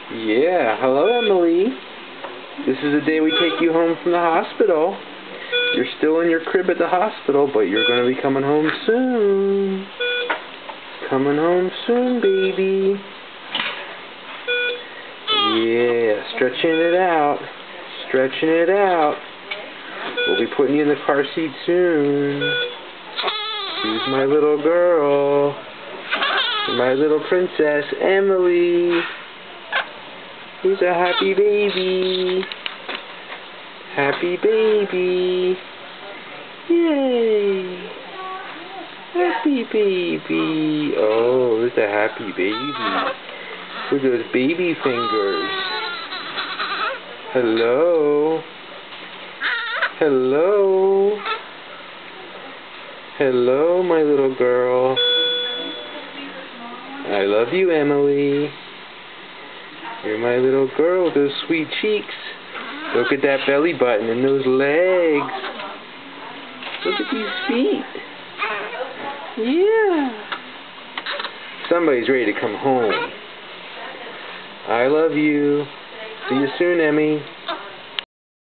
Yeah, hello Emily. This is the day we take you home from the hospital. You're still in your crib at the hospital, but you're going to be coming home soon. Coming home soon, baby. Yeah, stretching it out. Stretching it out. We'll be putting you in the car seat soon. Who's my little girl? My little princess, Emily. Who's a happy baby? Happy baby. Yay. Happy baby. Oh, there's a happy baby. Look at those baby fingers. Hello. Hello. Hello, my little girl. I love you, Emily. You're my little girl with those sweet cheeks. Look at that belly button and those legs. Look at these feet. Yeah. Somebody's ready to come home. I love you. See you soon, Emmy.